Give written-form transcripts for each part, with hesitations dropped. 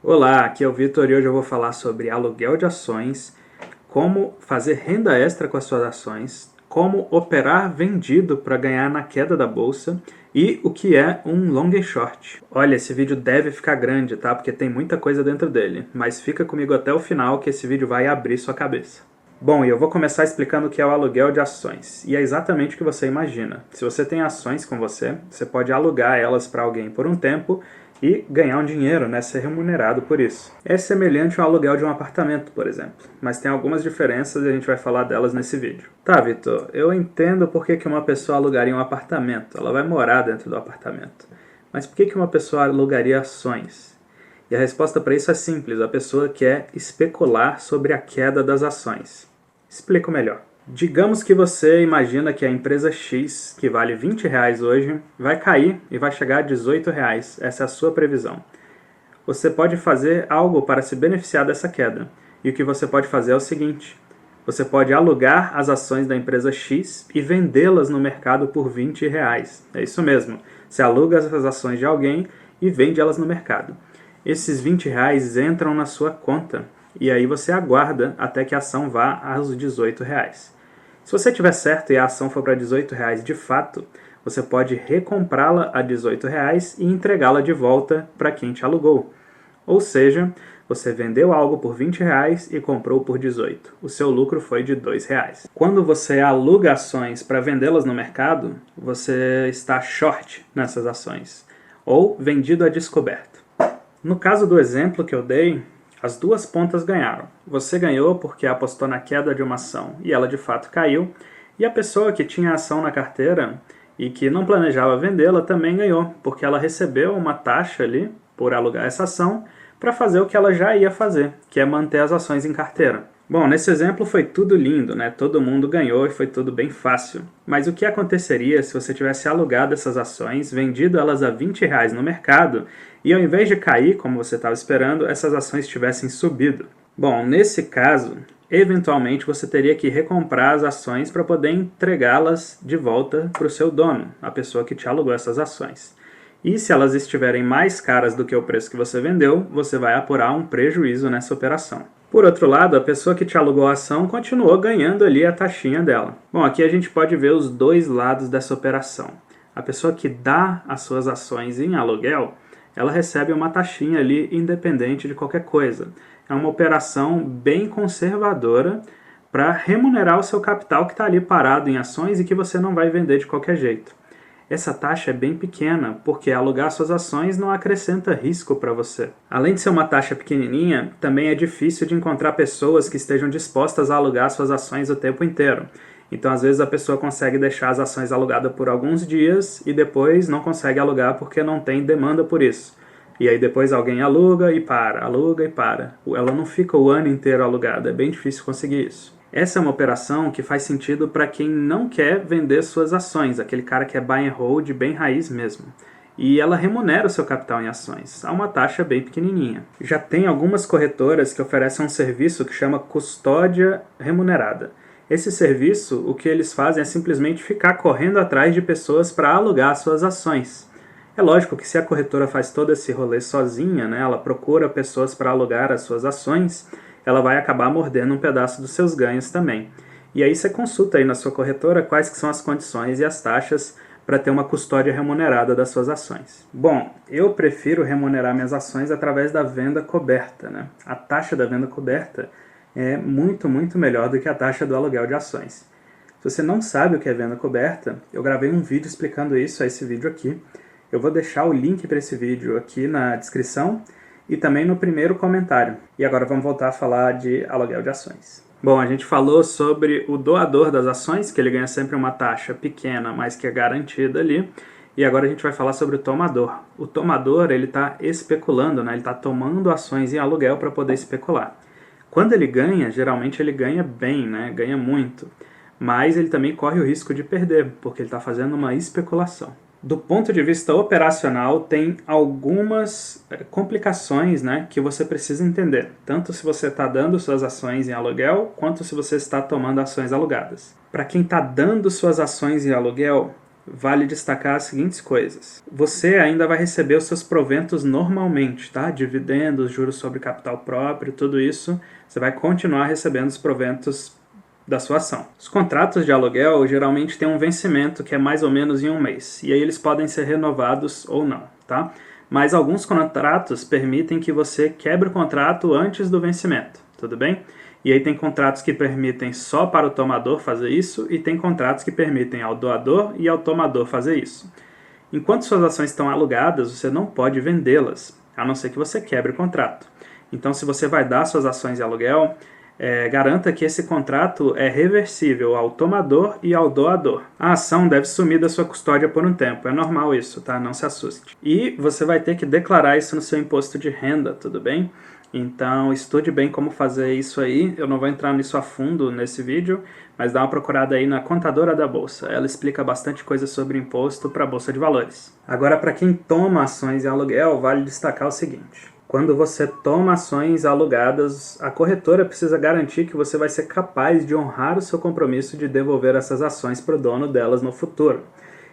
Olá, aqui é o Vitor e hoje eu vou falar sobre aluguel de ações, como fazer renda extra com as suas ações, como operar vendido para ganhar na queda da bolsa e o que é um long and short. Olha, esse vídeo deve ficar grande, tá? Porque tem muita coisa dentro dele, mas fica comigo até o final que esse vídeo vai abrir sua cabeça. Bom, e eu vou começar explicando o que é o aluguel de ações, e é exatamente o que você imagina. Se você tem ações com você, você pode alugar elas para alguém por um tempo e ganhar um dinheiro, né, ser remunerado por isso. É semelhante ao aluguel de um apartamento, por exemplo, mas tem algumas diferenças e a gente vai falar delas nesse vídeo. Tá, Vitor, eu entendo por que uma pessoa alugaria um apartamento, ela vai morar dentro do apartamento. Mas por que uma pessoa alugaria ações? E a resposta para isso é simples, a pessoa quer especular sobre a queda das ações. Explico melhor. Digamos que você imagina que a empresa X, que vale R$20 hoje, vai cair e vai chegar a R$18. Essa é a sua previsão. Você pode fazer algo para se beneficiar dessa queda. E o que você pode fazer é o seguinte: você pode alugar as ações da empresa X e vendê-las no mercado por R$20. É isso mesmo. Você aluga as ações de alguém e vende elas no mercado. Esses R$20 entram na sua conta. E aí você aguarda até que a ação vá aos R$18. Se você tiver certo e a ação for para R$18 de fato, você pode recomprá-la a R$18 e entregá-la de volta para quem te alugou. Ou seja, você vendeu algo por R$20 e comprou por R$18. O seu lucro foi de R$2. Quando você aluga ações para vendê-las no mercado, você está short nessas ações, ou vendido a descoberto. No caso do exemplo que eu dei, as duas pontas ganharam. Você ganhou porque apostou na queda de uma ação e ela de fato caiu, e a pessoa que tinha a ação na carteira e que não planejava vendê-la também ganhou, porque ela recebeu uma taxa ali por alugar essa ação para fazer o que ela já ia fazer, que é manter as ações em carteira. Bom, nesse exemplo foi tudo lindo, né? Todo mundo ganhou e foi tudo bem fácil. Mas o que aconteceria se você tivesse alugado essas ações, vendido elas a R$20 no mercado e ao invés de cair, como você estava esperando, essas ações tivessem subido? Bom, nesse caso, eventualmente você teria que recomprar as ações para poder entregá-las de volta para o seu dono, a pessoa que te alugou essas ações. E se elas estiverem mais caras do que o preço que você vendeu, você vai apurar um prejuízo nessa operação. Por outro lado, a pessoa que te alugou a ação continuou ganhando ali a taxinha dela. Bom, aqui a gente pode ver os dois lados dessa operação. A pessoa que dá as suas ações em aluguel, ela recebe uma taxinha ali independente de qualquer coisa. É uma operação bem conservadora para remunerar o seu capital que está ali parado em ações e que você não vai vender de qualquer jeito. Essa taxa é bem pequena, porque alugar suas ações não acrescenta risco para você. Além de ser uma taxa pequenininha, também é difícil de encontrar pessoas que estejam dispostas a alugar suas ações o tempo inteiro. Então, às vezes, a pessoa consegue deixar as ações alugadas por alguns dias e depois não consegue alugar porque não tem demanda por isso. E aí depois alguém aluga e para, aluga e para. Ela não fica o ano inteiro alugada, é bem difícil conseguir isso. Essa é uma operação que faz sentido para quem não quer vender suas ações, aquele cara que é buy and hold bem raiz mesmo. E ela remunera o seu capital em ações, a uma taxa bem pequenininha. Já tem algumas corretoras que oferecem um serviço que chama custódia remunerada. Esse serviço, o que eles fazem é simplesmente ficar correndo atrás de pessoas para alugar suas ações. É lógico que se a corretora faz todo esse rolê sozinha, né, ela procura pessoas para alugar as suas ações, ela vai acabar mordendo um pedaço dos seus ganhos também. E aí você consulta aí na sua corretora quais que são as condições e as taxas para ter uma custódia remunerada das suas ações. Bom, eu prefiro remunerar minhas ações através da venda coberta, né? A taxa da venda coberta é muito melhor do que a taxa do aluguel de ações. Se você não sabe o que é venda coberta, eu gravei um vídeo explicando isso, esse vídeo aqui. Eu vou deixar o link para esse vídeo aqui na descrição e também no primeiro comentário. E agora vamos voltar a falar de aluguel de ações. Bom, a gente falou sobre o doador das ações, que ele ganha sempre uma taxa pequena, mas que é garantida ali. E agora a gente vai falar sobre o tomador. O tomador, ele está especulando, né? Ele está tomando ações em aluguel para poder especular. Quando ele ganha, geralmente ele ganha bem, né? Ganha muito. Mas ele também corre o risco de perder, porque ele está fazendo uma especulação. Do ponto de vista operacional, tem algumas complicações, né, que você precisa entender. Tanto se você está dando suas ações em aluguel, quanto se você está tomando ações alugadas. Para quem está dando suas ações em aluguel, vale destacar as seguintes coisas. Você ainda vai receber os seus proventos normalmente, tá? Dividendos, juros sobre capital próprio, tudo isso, você vai continuar recebendo os proventos da sua ação. Os contratos de aluguel geralmente têm um vencimento que é mais ou menos em um mês, e aí eles podem ser renovados ou não, tá? Mas alguns contratos permitem que você quebre o contrato antes do vencimento, tudo bem? E aí tem contratos que permitem só para o tomador fazer isso, e tem contratos que permitem ao doador e ao tomador fazer isso. Enquanto suas ações estão alugadas, você não pode vendê-las, a não ser que você quebre o contrato. Então, se você vai dar suas ações em aluguel, garanta que esse contrato é reversível ao tomador e ao doador. A ação deve sumir da sua custódia por um tempo, é normal isso, tá? Não se assuste. E você vai ter que declarar isso no seu imposto de renda, tudo bem? Então estude bem como fazer isso aí, eu não vou entrar nisso a fundo nesse vídeo, mas dá uma procurada aí na Contadora da Bolsa, ela explica bastante coisa sobre imposto para a Bolsa de Valores. Agora, para quem toma ações em aluguel, vale destacar o seguinte: quando você toma ações alugadas, a corretora precisa garantir que você vai ser capaz de honrar o seu compromisso de devolver essas ações para o dono delas no futuro.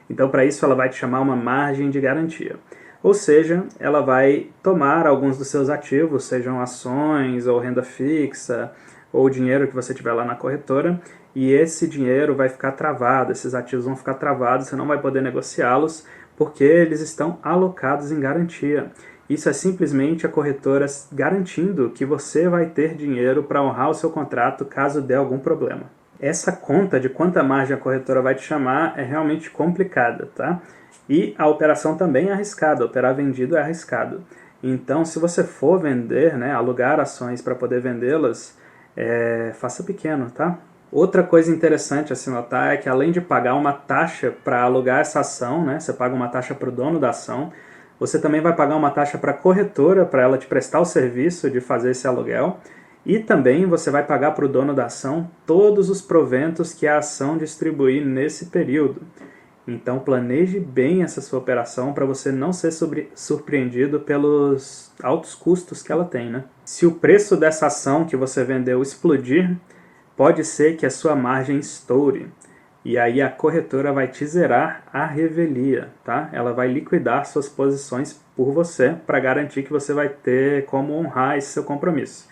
Então, para isso, ela vai te chamar uma margem de garantia. Ou seja, ela vai tomar alguns dos seus ativos, sejam ações ou renda fixa, ou dinheiro que você tiver lá na corretora, e esse dinheiro vai ficar travado, esses ativos vão ficar travados, você não vai poder negociá-los, porque eles estão alocados em garantia. Isso é simplesmente a corretora garantindo que você vai ter dinheiro para honrar o seu contrato caso dê algum problema. Essa conta de quanta margem a corretora vai te chamar é realmente complicada, tá? E a operação também é arriscada, operar vendido é arriscado. Então, se você for vender, né, alugar ações para poder vendê-las, faça pequeno, tá? Outra coisa interessante a se notar é que além de pagar uma taxa para alugar essa ação, né, você paga uma taxa para o dono da ação, você também vai pagar uma taxa para a corretora para ela te prestar o serviço de fazer esse aluguel, e também você vai pagar para o dono da ação todos os proventos que a ação distribuir nesse período. Então planeje bem essa sua operação para você não ser surpreendido pelos altos custos que ela tem, né? Se o preço dessa ação que você vendeu explodir, pode ser que a sua margem estoure. E aí a corretora vai te zerar a revelia, tá? Ela vai liquidar suas posições por você para garantir que você vai ter como honrar esse seu compromisso.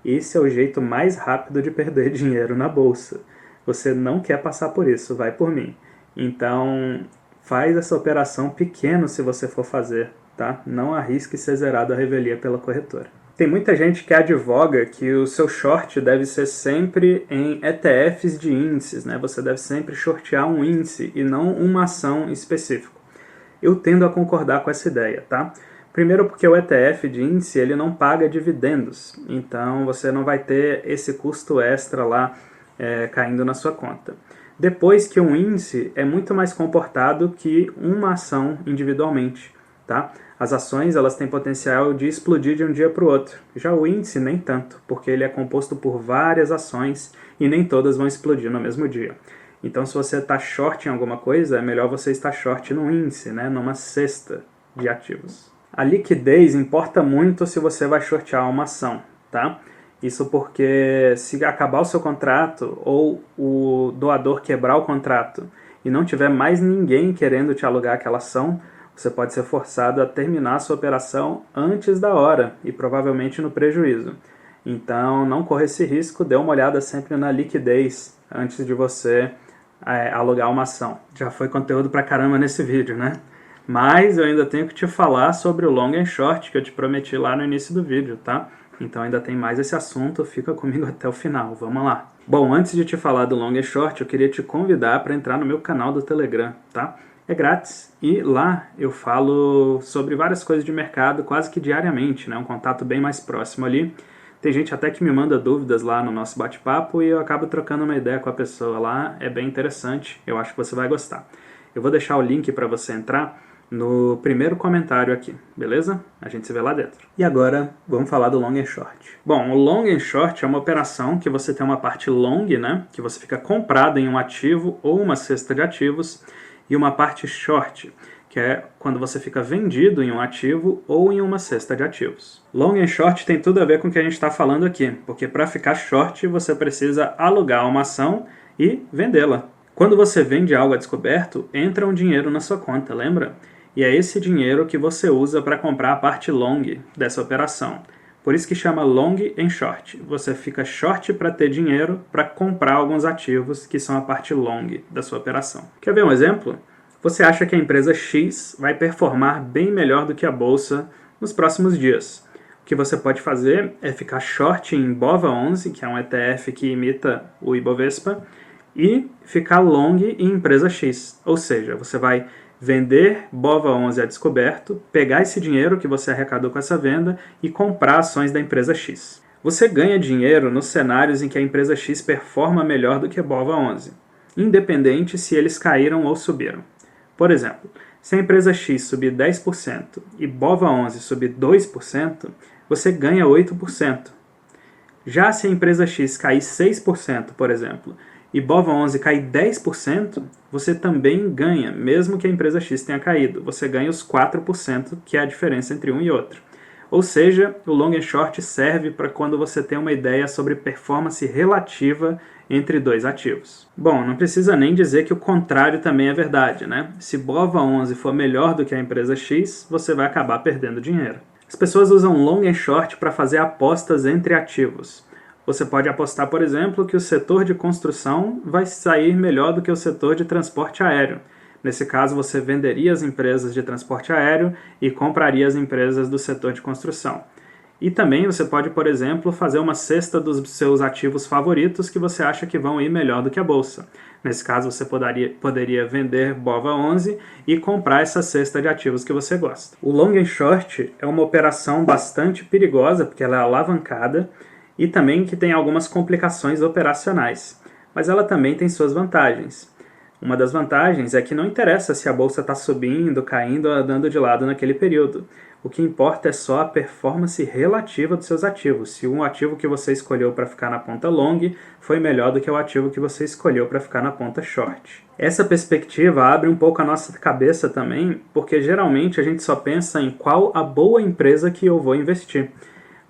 Esse é o jeito mais rápido de perder dinheiro na bolsa. Você não quer passar por isso, vai por mim. Então, faz essa operação pequeno se você for fazer, tá? Não arrisque ser zerado a revelia pela corretora. Tem muita gente que advoga que o seu short deve ser sempre em ETFs de índices, né? Você deve sempre shortear um índice e não uma ação específica. Eu tendo a concordar com essa ideia, tá? Primeiro porque o ETF de índice ele não paga dividendos, então você não vai ter esse custo extra lá caindo na sua conta. Depois que um índice é muito mais comportado que uma ação individualmente, tá? As ações elas têm potencial de explodir de um dia para o outro. Já o índice nem tanto, porque ele é composto por várias ações e nem todas vão explodir no mesmo dia. Então se você está short em alguma coisa, é melhor você estar short no índice, né? Numa cesta de ativos. A liquidez importa muito se você vai shortear uma ação, tá? Isso porque se acabar o seu contrato ou o doador quebrar o contrato e não tiver mais ninguém querendo te alugar aquela ação, você pode ser forçado a terminar a sua operação antes da hora e provavelmente no prejuízo. Então não corra esse risco, dê uma olhada sempre na liquidez antes de você alugar uma ação. Já foi conteúdo pra caramba nesse vídeo, né? Mas eu ainda tenho que te falar sobre o long and short que eu te prometi lá no início do vídeo, tá? Então ainda tem mais esse assunto, fica comigo até o final, vamos lá. Bom, antes de te falar do long and short, eu queria te convidar para entrar no meu canal do Telegram, tá? É grátis e lá eu falo sobre várias coisas de mercado quase que diariamente, né? Um contato bem mais próximo ali. Tem gente até que me manda dúvidas lá no nosso bate-papo e eu acabo trocando uma ideia com a pessoa lá, é bem interessante, eu acho que você vai gostar. Eu vou deixar o link para você entrar no primeiro comentário aqui, beleza? A gente se vê lá dentro. E agora, vamos falar do long and short. Bom, o long and short é uma operação que você tem uma parte long, né? Que você fica comprado em um ativo ou uma cesta de ativos, e uma parte short, que é quando você fica vendido em um ativo ou em uma cesta de ativos. Long and short tem tudo a ver com o que a gente está falando aqui, porque para ficar short você precisa alugar uma ação e vendê-la. Quando você vende algo a descoberto, entra um dinheiro na sua conta, lembra? E é esse dinheiro que você usa para comprar a parte long dessa operação. Por isso que chama long and short. Você fica short para ter dinheiro para comprar alguns ativos que são a parte long da sua operação. Quer ver um exemplo? Você acha que a empresa X vai performar bem melhor do que a bolsa nos próximos dias. O que você pode fazer é ficar short em BOVA11, que é um ETF que imita o Ibovespa, e ficar long em empresa X. Ou seja, você vai vender BOVA11 a descoberto, pegar esse dinheiro que você arrecadou com essa venda e comprar ações da empresa X. Você ganha dinheiro nos cenários em que a empresa X performa melhor do que a BOVA11, independente se eles caíram ou subiram. Por exemplo, se a empresa X subir 10% e BOVA11 subir 2%, você ganha 8%. Já se a empresa X cair 6%, por exemplo, e BOVA11 cair 10%, você também ganha, mesmo que a empresa X tenha caído. Você ganha os 4%, que é a diferença entre um e outro. Ou seja, o long and short serve para quando você tem uma ideia sobre performance relativa entre dois ativos. Bom, não precisa nem dizer que o contrário também é verdade, né? Se BOVA11 for melhor do que a empresa X, você vai acabar perdendo dinheiro. As pessoas usam long and short para fazer apostas entre ativos. Você pode apostar, por exemplo, que o setor de construção vai sair melhor do que o setor de transporte aéreo. Nesse caso, você venderia as empresas de transporte aéreo e compraria as empresas do setor de construção. E também você pode, por exemplo, fazer uma cesta dos seus ativos favoritos que você acha que vão ir melhor do que a bolsa. Nesse caso, você poderia vender BOVA11 e comprar essa cesta de ativos que você gosta. O long and short é uma operação bastante perigosa, porque ela é alavancada, e também que tem algumas complicações operacionais, mas ela também tem suas vantagens. Uma das vantagens é que não interessa se a bolsa está subindo, caindo ou andando de lado naquele período. O que importa é só a performance relativa dos seus ativos, se um ativo que você escolheu para ficar na ponta long foi melhor do que o ativo que você escolheu para ficar na ponta short. Essa perspectiva abre um pouco a nossa cabeça também, porque geralmente a gente só pensa em qual a boa empresa que eu vou investir.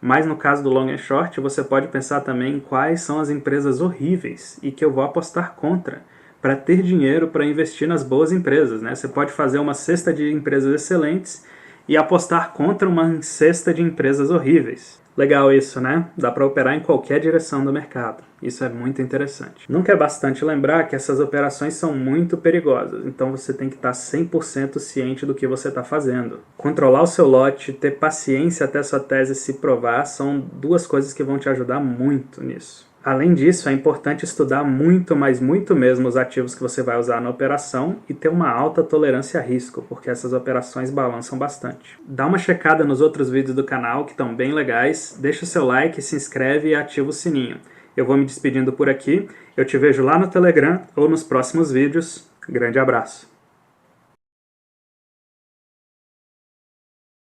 Mas no caso do long and short, você pode pensar também em quais são as empresas horríveis e que eu vou apostar contra, para ter dinheiro para investir nas boas empresas, né? Você pode fazer uma cesta de empresas excelentes e apostar contra uma cesta de empresas horríveis. Legal isso, né? Dá para operar em qualquer direção do mercado. Isso é muito interessante. Nunca é bastante lembrar que essas operações são muito perigosas, então você tem que estar 100% ciente do que você está fazendo. Controlar o seu lote, ter paciência até sua tese se provar, são duas coisas que vão te ajudar muito nisso. Além disso, é importante estudar muito, mas muito mesmo os ativos que você vai usar na operação e ter uma alta tolerância a risco, porque essas operações balançam bastante. Dá uma checada nos outros vídeos do canal que estão bem legais, deixa o seu like, se inscreve e ativa o sininho. Eu vou me despedindo por aqui, eu te vejo lá no Telegram ou nos próximos vídeos. Grande abraço!